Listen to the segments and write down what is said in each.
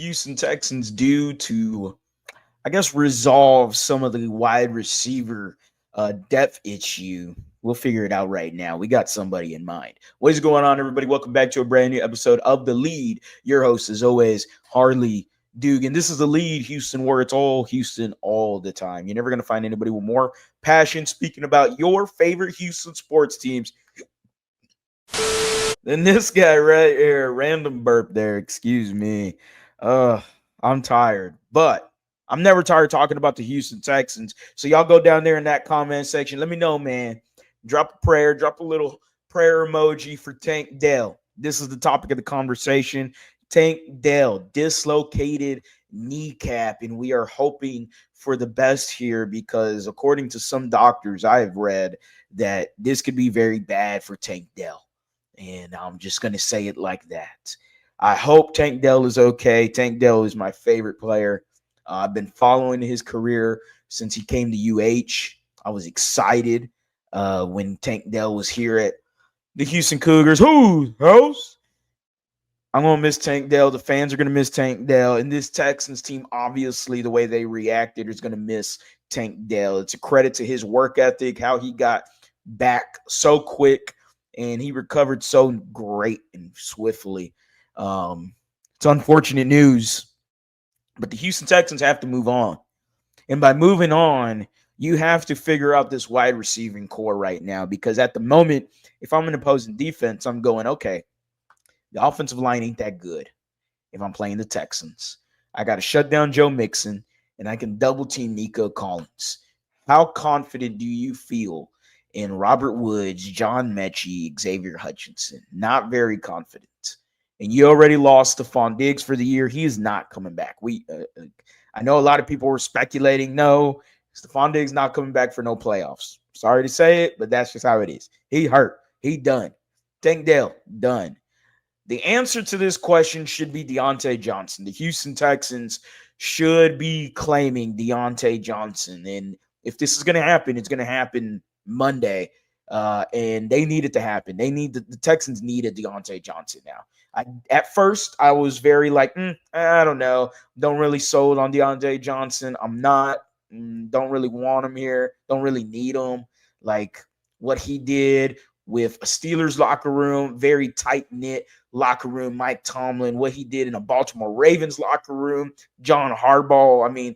Houston Texans do to, I guess, resolve some of the wide receiver depth issue? We'll figure it out right now. We got somebody in mind. What is going on, everybody? Welcome back to a brand new episode of The Lead. Your host, as always, Harley Dugan. This is The Lead, Houston, where it's all Houston all the time. You're never going to find anybody with more passion speaking about your favorite Houston sports teams than this guy right here. Random burp there. Excuse me. I'm tired, but I'm never tired talking about the Houston Texans. So y'all go down there in that comment section. Let me know, man. Drop a prayer. Drop a little prayer emoji for Tank Dell. This is the topic of the conversation. Tank Dell, dislocated kneecap, and we are hoping for the best here because according to some doctors I have read that this could be very bad for Tank Dell. And I'm just going to say it like that. I hope Tank Dell is okay. Tank Dell is my favorite player. I've been following his career since he came to UH. I was excited when Tank Dell was here at the Houston Cougars. Who's house? I'm going to miss Tank Dell. The fans are going to miss Tank Dell. And this Texans team, obviously, the way they reacted is going to miss Tank Dell. It's a credit to his work ethic, how he got back so quick, and he recovered so great and swiftly. It's unfortunate news, but the Houston Texans have to move on. And by moving on, you have to figure out this wide receiving core right now because at the moment, if I'm an opposing defense, I'm going, okay, the offensive line ain't that good if I'm playing the Texans. I got to shut down Joe Mixon, and I can double team Nico Collins. How confident do you feel in Robert Woods, John Mechie, Xavier Hutchinson? Not very confident. And you already lost Stephon Diggs for the year. He is not coming back. I know a lot of people were speculating, no, Stephon Diggs not coming back for no playoffs. Sorry to say it, but that's just how it is. He hurt. He done. Tank Dell, done. The answer to this question should be Diontae Johnson. The Houston Texans should be claiming Diontae Johnson. And if this is going to happen, it's going to happen Monday. And they need it to happen. The Texans needed Diontae Johnson now. At first, I was very like, I don't know. Don't really sold on Diontae Johnson. I'm not. Don't really want him here. Don't really need him. Like what he did with a Steelers locker room, very tight-knit locker room, Mike Tomlin, what he did in a Baltimore Ravens locker room, John Harbaugh. I mean,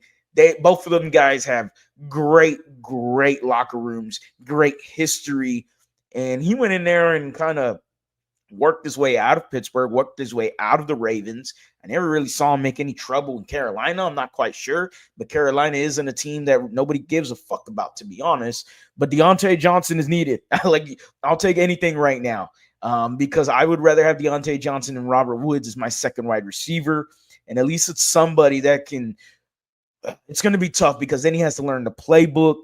both of them guys have great locker rooms, great history. And he went in there and kind of worked his way out of Pittsburgh, worked his way out of the Ravens. I never really saw him make any trouble in Carolina. I'm not quite sure, but Carolina isn't a team that nobody gives a fuck about, to be honest. But Diontae Johnson is needed. I'll take anything right now because I would rather have Diontae Johnson and Robert Woods as my second wide receiver. And at least it's somebody that can – it's going to be tough because then he has to learn the playbook,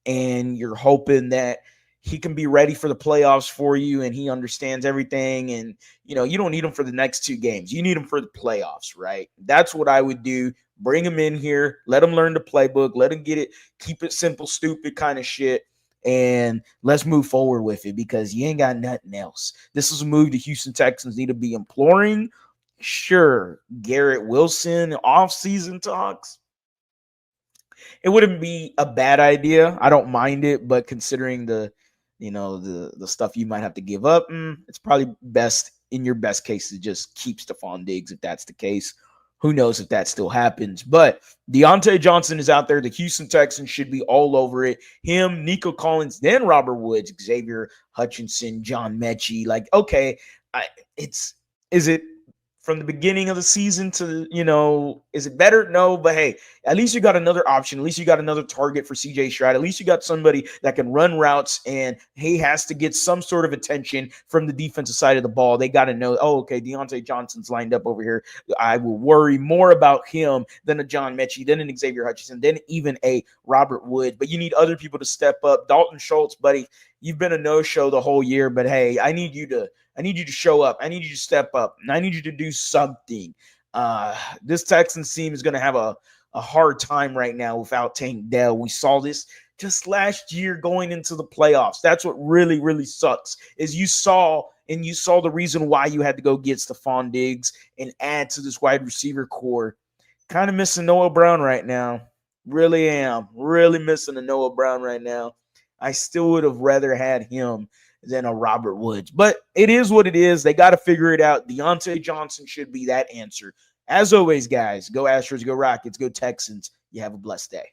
and you're hoping that he can be ready for the playoffs for you and he understands everything. And, you don't need him for the next 2 games. You need him for the playoffs, right? That's what I would do. Bring him in here. Let him learn the playbook. Let him get it. Keep it simple, stupid kind of shit. And let's move forward with it because you ain't got nothing else. This is a move the Houston Texans need to be imploring. Sure, Garrett Wilson, off-season talks. It wouldn't be a bad idea. I don't mind it, but considering the stuff you might have to give up, it's probably best in your best case to just keep Stephon Diggs if that's the case. Who knows if that still happens? But Diontae Johnson is out there. The Houston Texans should be all over it. Him, Nico Collins, then Robert Woods, Xavier Hutchinson, John Mechie. Like, okay, is it from the beginning of the season to, is it better? No, but hey, at least you got another option. At least you got another target for CJ Stroud. At least you got somebody that can run routes, and he has to get some sort of attention from the defensive side of the ball. They got to know, okay, Diontae Johnson's lined up over here. I will worry more about him than a John Mechie, than an Xavier Hutchinson, than even a Robert Wood. But you need other people to step up. Dalton Schultz, buddy, you've been a no-show the whole year, but hey, I need you to show up. I need you to step up. And I need you to do something. This Texans team is going to have a hard time right now without Tank Dell. We saw this just last year going into the playoffs. That's what really, really sucks is you saw and you saw the reason why you had to go get Stephon Diggs and add to this wide receiver core. Kind of missing Noah Brown right now. Really am. Really missing a Noah Brown right now. I still would have rather had him than a Robert Woods. But it is what it is. They got to figure it out. Diontae Johnson should be that answer. As always, guys, go Astros, go Rockets, go Texans. You have a blessed day.